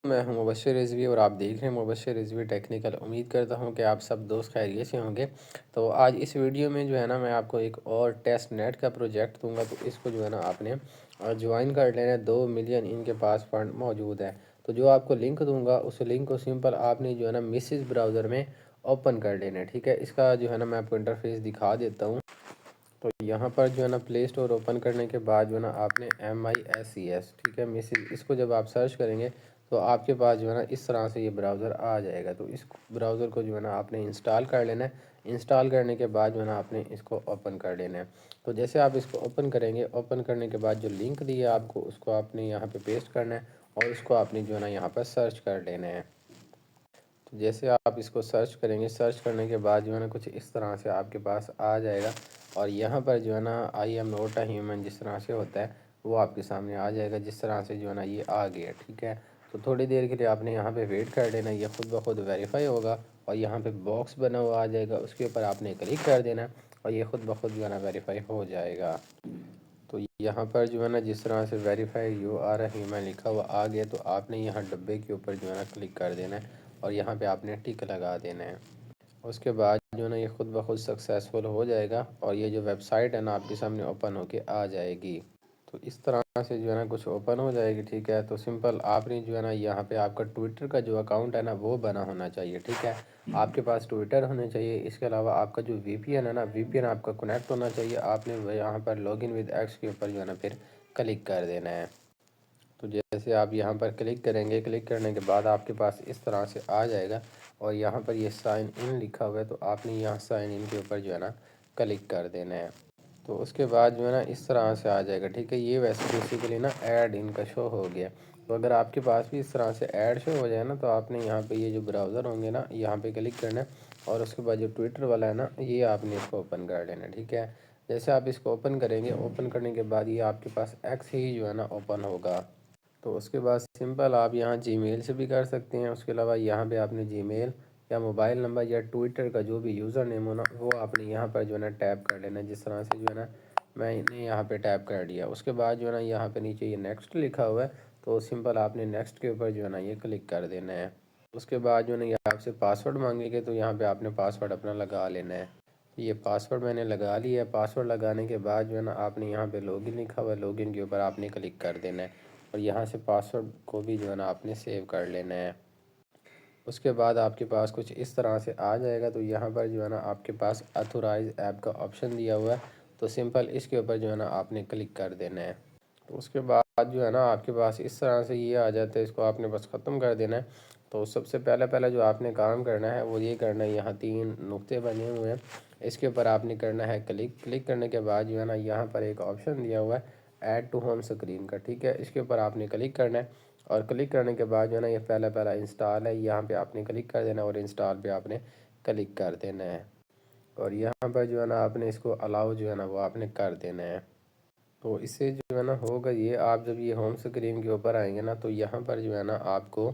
मैं हूं मुबशर रिजवी और आप देख रहे हैं मुबशर रिजवी टेक्निकल। उम्मीद करता हूं कि आप सब दोस्त खैरियत से होंगे। तो आज इस वीडियो में जो है ना मैं आपको एक और टेस्ट नेट का प्रोजेक्ट दूंगा। तो इसको जो है ना आपने ज्वाइन कर लेना है। 2 मिलियन इनके पास फंड मौजूद है। तो जो आपको लिंक दूंगा उस लिंक को सिंपल आपने जो है ना मिसिस ब्राउज़र में ओपन कर लेना है। ठीक है, इसका जो है ना मैं आपको इंटरफेस दिखा देता हूँ। तो यहाँ पर जो है ना प्ले स्टोर ओपन करने के बाद जो है ना आपने MISES, ठीक है, मिसिस, इसको जब आप सर्च करेंगे तो आपके पास जो है ना इस तरह से ये ब्राउज़र आ जाएगा। तो इस ब्राउज़र को जो है ना आपने इंस्टॉल कर लेना है। इंस्टॉल करने के बाद जो है ना आपने इसको ओपन कर लेना है। तो जैसे आप इसको ओपन करेंगे, ओपन करने के बाद जो लिंक दिया आपको उसको आपने यहाँ पे पेस्ट करना है और उसको आपने जो है ना यहाँ पर सर्च कर लेना है। तो जैसे आप इसको सर्च करेंगे, सर्च करने के बाद जो है ना कुछ इस तरह से आपके पास आ जाएगा। और यहाँ पर जो है ना I am note a human जिस तरह से होता है वो आपके सामने आ जाएगा। जिस तरह से जो है ना ये आ गया, ठीक है। तो थोड़ी देर के लिए आपने यहाँ पे वेट कर लेना, ये खुद ब खुद वेरीफाई होगा और यहाँ पे बॉक्स बना हुआ आ जाएगा, उसके ऊपर आपने क्लिक कर देना और ये खुद ब खुद जो है ना वेरीफाई हो जाएगा। तो यहाँ पर जो है ना जिस तरह से वेरीफाई यू आर ह्यूमन लिखा हुआ आ गया, तो आपने यहाँ डब्बे के ऊपर जो है ना क्लिक कर देना है और यहाँ पे आपने टिक लगा देना है। उसके बाद जो है ना ये खुद ब खुद सक्सेसफुल हो जाएगा और ये जो वेबसाइट है ना आपके सामने ओपन होके आ जाएगी। तो इस तरह से जो है ना कुछ ओपन हो जाएगी, ठीक है। तो सिंपल आपने जो है ना यहाँ पे आपका ट्विटर का जो अकाउंट है ना वो बना होना चाहिए, ठीक है। आपके पास ट्विटर होना चाहिए। इसके अलावा आपका जो VPN है ना, VPN आपका कनेक्ट होना चाहिए। आपने यहाँ पर लॉगिन विद एक्स के ऊपर जो है ना फिर क्लिक कर देना है। तो जैसे आप यहाँ पर क्लिक करेंगे, क्लिक करने के बाद आपके पास इस तरह से आ जाएगा और यहाँ पर ये साइन इन लिखा हुआ है। तो आपने यहाँ साइन इन के ऊपर जो है ना क्लिक कर देना है। तो उसके बाद जो है ना इस तरह से आ जाएगा, ठीक है। ये वैसे बेसिकली ना ऐड इनका शो हो गया। तो अगर आपके पास भी इस तरह से ऐड शो हो जाए ना, तो आपने यहाँ पे ये जो ब्राउज़र होंगे ना यहाँ पे क्लिक करना है और उसके बाद जो ट्विटर वाला है ना ये आपने इसको ओपन कर लेना, ठीक है। जैसे आप इसको ओपन करेंगे, ओपन करने के बाद ये आपके पास एक्स ही जो है ना ओपन होगा। तो उसके बाद सिंपल आप यहाँ जीमेल से भी कर सकते हैं। उसके अलावा यहाँ पे आपने जीमेल या मोबाइल नंबर या ट्विटर का जो भी यूज़र नेम हो ना वो आपने यहाँ पर जो है ना टैप कर लेना। जिस तरह से जो है ना मैंने यहाँ पे टैप कर दिया। उसके बाद जो है ना यहाँ पे नीचे ये नेक्स्ट लिखा हुआ है, तो सिंपल आपने नेक्स्ट के ऊपर जो है ना ये क्लिक कर देना है। उसके बाद जो है ना ये आपसे पासवर्ड मांगेंगे, तो यहाँ पे आपने पासवर्ड अपना लगा लेना है। ये पासवर्ड मैंने लगा लिया है। पासवर्ड लगाने के बाद जो है ना आपने यहाँ पे लॉगिन लिखा हुआ है, लॉगिन के ऊपर आपने क्लिक कर देना है और यहाँ से पासवर्ड को भी जो है ना आपने सेव कर लेना है। उसके बाद आपके पास कुछ इस तरह से आ जाएगा। तो यहाँ पर जो है ना आपके पास ऑथोराइज ऐप का ऑप्शन दिया हुआ है, तो सिंपल इसके ऊपर जो है ना आपने क्लिक कर देना है। तो उसके बाद जो है ना आपके पास इस तरह से ये आ जाता है, इसको आपने बस ख़त्म कर देना है। तो सबसे पहला जो आपने काम करना है वो ये करना है, यहाँ 3 नुक्ते बने हुए हैं, इसके ऊपर आपने करना है क्लिक। क्लिक करने के बाद जो है ना यहाँ पर एक ऑप्शन दिया हुआ है ऐड टू होम स्क्रीन का, ठीक है। इसके ऊपर आपने क्लिक करना है और क्लिक करने के बाद जो है ना ये पहला इंस्टॉल है, यहाँ पे आपने क्लिक कर देना और इंस्टॉल पे आपने क्लिक कर देना है। और यहाँ पर जो है ना आपने इसको अलाउ जो है ना वो आपने कर देना है। तो इससे जो है ना होगा ये, आप जब ये होम स्क्रीन के ऊपर आएंगे ना तो यहाँ पर जो है ना आपको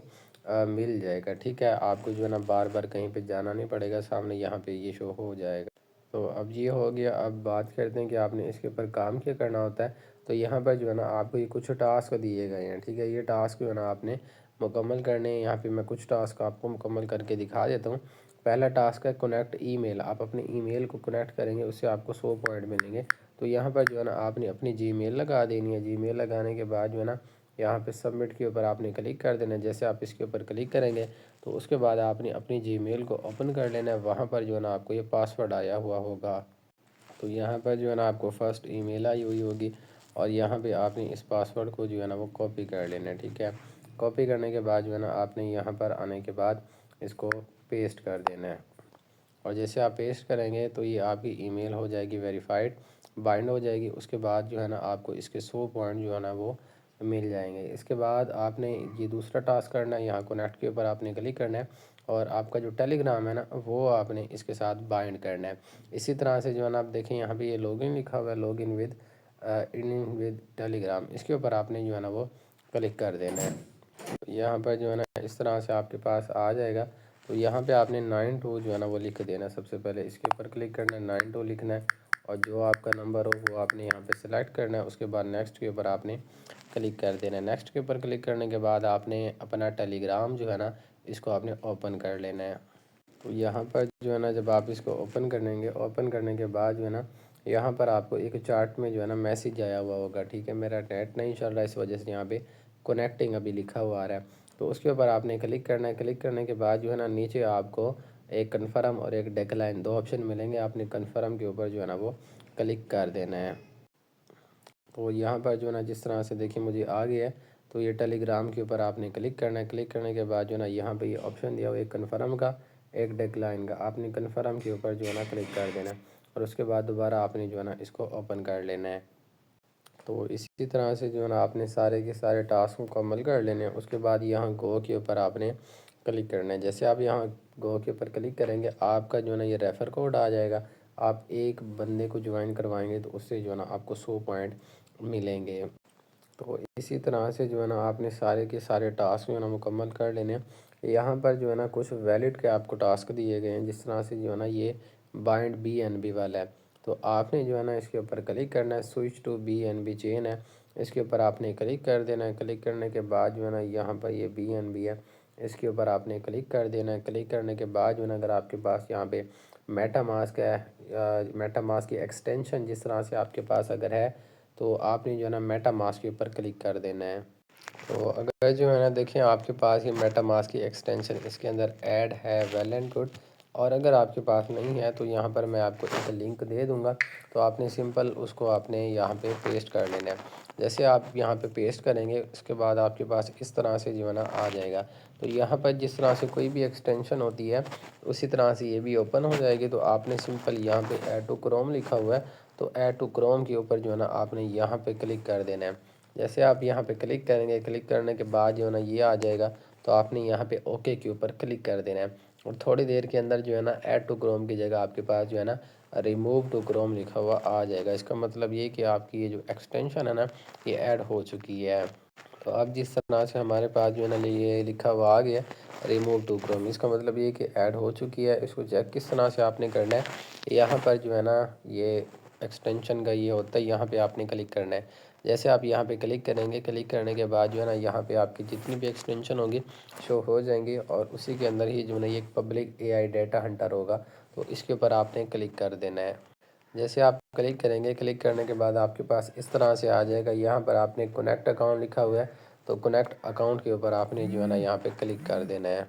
मिल जाएगा, ठीक है। आपको जो है ना बार बार कहीं पे जाना नहीं पड़ेगा, सामने यहाँ पे ये शो हो जाएगा। तो अब ये हो गया। अब बात करते हैं कि आपने इसके ऊपर काम क्या करना होता है। तो यहाँ पर जो है ना आपको ये कुछ टास्क दिए गए हैं, ठीक है। ये टास्क जो है ना आपने मुकम्मल करने हैं। यहाँ पे मैं कुछ टास्क आपको मुकम्मल करके दिखा देता हूँ। पहला टास्क है कनेक्ट ईमेल। आप अपने ईमेल को कनेक्ट करेंगे, उससे आपको 100 पॉइंट मिलेंगे। तो यहाँ पर जो है ना आपने अपनी जीमेल लगा देनी है। जीमेल लगाने के बाद जो है ना यहाँ पे सबमिट के ऊपर आपने क्लिक कर देना है। जैसे आप इसके ऊपर क्लिक करेंगे तो उसके बाद आपने अपनी जीमेल को ओपन कर लेना है। वहाँ पर जो है ना आपको ये पासवर्ड आया हुआ होगा। तो यहाँ पर जो है ना आपको फर्स्ट ईमेल आई हुई होगी और यहाँ पे आपने इस पासवर्ड को जो है ना वो कॉपी कर लेना है, ठीक है। कॉपी करने के बाद जो है ना आपने यहाँ पर आने के बाद इसको पेस्ट कर देना है। और जैसे आप पेस्ट करेंगे तो ये आपकी ईमेल हो जाएगी वेरीफाइड, बाइंड हो जाएगी। उसके बाद जो है ना आपको इसके 100 पॉइंट जो है ना वो मिल जाएंगे। इसके बाद आपने ये दूसरा टास्क करना है, यहाँ कनेक्ट के ऊपर आपने क्लिक करना है और आपका जो टेलीग्राम है ना वो आपने इसके साथ बाइंड करना है। इसी तरह से जो है ना आप देखें यहाँ पे ये लॉगिन लिखा हुआ है, login with in with Telegram, इसके ऊपर आपने जो है ना वो क्लिक कर देना है। यहाँ पर जो है ना इस तरह से आपके पास आ जाएगा। तो यहाँ पे आपने 92 जो है ना वो लिख देना है। सबसे पहले इसके ऊपर क्लिक करना है, 92 लिखना है और जो आपका नंबर हो वो आपने यहाँ पे सिलेक्ट करना है। उसके बाद नेक्स्ट के ऊपर आपने क्लिक कर देना है। नेक्स्ट के ऊपर क्लिक करने के बाद आपने अपना टेलीग्राम जो है ना इसको आपने ओपन कर लेना है। तो यहाँ पर जो है ना जब आप इसको ओपन करने के बाद जो है ना यहाँ पर आपको एक चार्ट में जो है ना मैसेज आया हुआ होगा, ठीक है। मेरा नेट नहीं चल रहा है इस वजह से यहाँ पे कनेक्टिंग अभी लिखा हुआ आ रहा है। तो उसके ऊपर आपने क्लिक करना है। क्लिक करने के बाद जो है ना नीचे आपको एक कन्फर्म और एक डिक्लाइन दो ऑप्शन मिलेंगे। आपने कन्फर्म के ऊपर जो है ना वो क्लिक कर देना है। तो यहाँ पर जो है ना जिस तरह से देखिए मुझे आ गया है। तो ये टेलीग्राम के ऊपर आपने क्लिक करना है। क्लिक करने के बाद जो है ना यहाँ पे ये ऑप्शन दिया हुआ एक कन्फर्म का एक डिक्लाइन का, आपने कन्फर्म के ऊपर जो है ना क्लिक कर देना है। और उसके बाद दोबारा आपने जो है ना इसको ओपन कर लेना है। तो इसी तरह से जो है ना आपने सारे के सारे टास्क मुकम्मल कर लेने हैं। उसके बाद यहाँ गो के ऊपर आपने क्लिक करना है। जैसे आप यहाँ गो के ऊपर क्लिक करेंगे आपका जो है ना ये रेफ़र कोड आ जाएगा। आप एक बंदे को ज्वाइन करवाएंगे तो उससे जो है ना आपको 100 पॉइंट मिलेंगे। तो इसी तरह से जो है ना आपने सारे के सारे टास्क जो है ना मुकम्मल कर लेने हैं। यहाँ पर जो है ना कुछ वैलिड के आपको टास्क दिए गए हैं, जिस तरह से जो है ना ये बाइंड BNB वाला है। तो आपने जो है ना इसके ऊपर क्लिक करना है। स्विच टू BNB चेन है, इसके ऊपर आपने क्लिक कर देना है। क्लिक करने के बाद जो है ना यहाँ पर ये BNB है, इसके ऊपर आपने क्लिक कर देना है। क्लिक करने के बाद जो है ना अगर आपके पास यहाँ पे मेटामास्क है, मेटामास्क की एक्सटेंशन जिस तरह से आपके पास अगर है तो आपने जो है ना मेटामास्क के ऊपर क्लिक कर देना है। तो अगर जो है ना देखिए आपके पास ये मेटामास्क की एक्सटेंशन इसके अंदर ऐड है, वेल एंड गुड। और अगर आपके पास नहीं है तो यहाँ पर मैं आपको एक लिंक दे दूँगा। तो आपने सिंपल उसको आपने यहाँ पे पेस्ट कर लेना है। जैसे आप यहाँ पे पेस्ट करेंगे उसके बाद आपके पास इस तरह से जो है ना आ जाएगा। तो यहाँ पर जिस तरह से कोई भी एक्सटेंशन होती है उसी तरह से ये भी ओपन हो जाएगी। तो आपने सिंपल यहाँ पे ऐड टू क्रोम लिखा हुआ है, तो ऐड टू क्रोम के ऊपर जो है ना आपने यहाँ पे क्लिक कर देना है। जैसे आप यहाँ पे क्लिक करेंगे, क्लिक करने के बाद जो है ना ये आ जाएगा। तो आपने यहाँ पे ओके के ऊपर क्लिक कर देना है। और थोड़ी देर के अंदर जो है ना ऐड टू क्रोम की जगह आपके पास जो है ना रिमूव टू क्रोम लिखा हुआ आ जाएगा। इसका मतलब ये कि आपकी ये जो एक्सटेंशन है ना ये ऐड हो चुकी है। तो अब जिस तरह से हमारे पास जो है ना ये लिखा हुआ आ गया रिमूव टू क्रोम, इसका मतलब ये कि ऐड हो चुकी है। इसको चेक किस तरह से आपने करना है, यहाँ पर जो है ना ये एक्सटेंशन का ये होता है, यहाँ पे आपने क्लिक करना है। जैसे आप यहाँ पे क्लिक करेंगे, क्लिक करने के बाद जो है ना यहाँ पे आपकी जितनी भी एक्सटेंशन होगी शो हो जाएंगी। और उसी के अंदर ही जो है ना ये पब्लिक AI डाटा हंटर होगा, तो इसके ऊपर आपने क्लिक कर देना है। जैसे आप क्लिक करेंगे, क्लिक करने के बाद आपके पास इस तरह से आ जाएगा। यहाँ पर आपने कनेक्ट अकाउंट लिखा हुआ है, तो कनेक्ट अकाउंट के ऊपर आपने जो है ना यहाँ पे क्लिक कर देना है।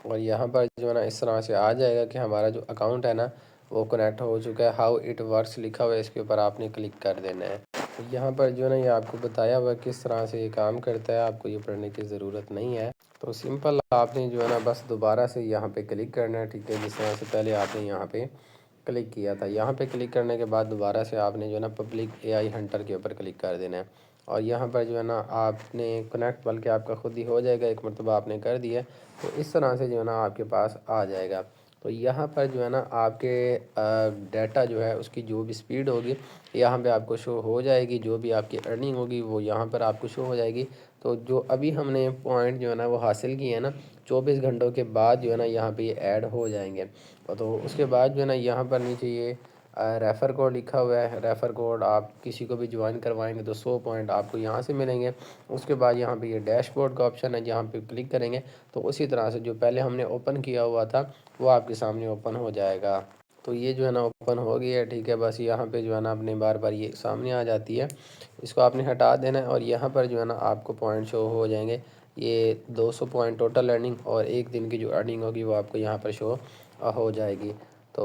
और यहाँ पर जो है ना इस तरह से आ जाएगा कि हमारा जो अकाउंट है ना वो कनेक्ट हो चुका है। हाउ इट वर्क्स लिखा हुआ है, इसके ऊपर आपने क्लिक कर देना है। तो यहाँ पर जो है ना ये आपको बताया हुआ है किस तरह से ये काम करता है, आपको ये पढ़ने की ज़रूरत नहीं है। तो सिंपल आपने जो है ना बस दोबारा से यहाँ पे क्लिक करना है, ठीक है। जिस तरह से पहले आपने यहाँ पे क्लिक किया था, यहाँ पे क्लिक करने के बाद दोबारा से आपने जो है ना पब्लिक AI हंटर के ऊपर क्लिक कर देना है। और यहाँ पर जो है ना आपने कनेक्ट बल्कि आपका खुद ही हो जाएगा, एक मरतबा आपने कर दिया तो इस तरह से जो है ना आपके पास आ जाएगा। तो यहाँ पर जो है ना आपके डाटा जो है उसकी जो भी स्पीड होगी यहाँ पे आपको शो हो जाएगी। जो भी आपकी अर्निंग होगी वो यहाँ पर आपको शो हो जाएगी। तो जो अभी हमने पॉइंट जो है ना वो हासिल किए हैं ना 24 घंटों के बाद जो है ना यहाँ पे ये ऐड हो जाएंगे। तो उसके बाद जो है ना यहाँ पर नीचे ये रेफ़र कोड लिखा हुआ है। रेफ़र कोड आप किसी को भी ज्वाइन करवाएंगे तो 100 पॉइंट आपको यहाँ से मिलेंगे। उसके बाद यहाँ पे ये डैशबोर्ड का ऑप्शन है, जहाँ पे क्लिक करेंगे तो उसी तरह से जो पहले हमने ओपन किया हुआ था वो आपके सामने ओपन हो जाएगा। तो ये जो है ना ओपन हो गया है, ठीक है। बस यहाँ पे जो है ना अपने बार बार ये सामने आ जाती है, इसको आपने हटा देना है। और यहाँ पर जो है ना आपको पॉइंट शो हो जाएंगे। ये 200 पॉइंट टोटल अर्निंग और एक दिन की जो अर्निंग होगी वो आपको यहाँ पर शो हो जाएगी। तो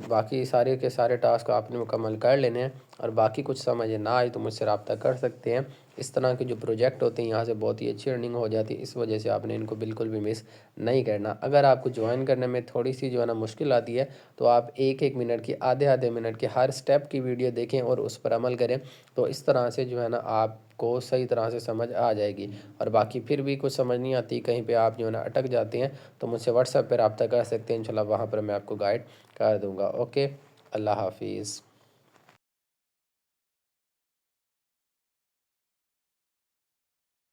बाकी सारे के सारे टास्क आपने मुकम्मल कर लेने हैं। और बाकी कुछ समझ ना आए तो मुझसे रब्ता कर सकते हैं। इस तरह के जो प्रोजेक्ट होते हैं यहाँ से बहुत ही अच्छी अर्निंग हो जाती है, इस वजह से आपने इनको बिल्कुल भी मिस नहीं करना। अगर आपको ज्वाइन करने में थोड़ी सी जो है ना मुश्किल आती है तो आप एक एक मिनट की आधे आधे मिनट के हर स्टेप की वीडियो देखें और उस पर अमल करें। तो इस तरह से जो है ना आपको सही तरह से समझ आ जाएगी। और बाकी फिर भी कुछ समझ नहीं आती, कहीं पे आप जो है ना अटक जाते हैं तो मुझसे व्हाट्सएप पर रब्ता कर सकते हैं। इंशाल्लाह वहाँ पर मैं आपको गाइड कर दूँगा। ओके, अल्लाह हाफिज़।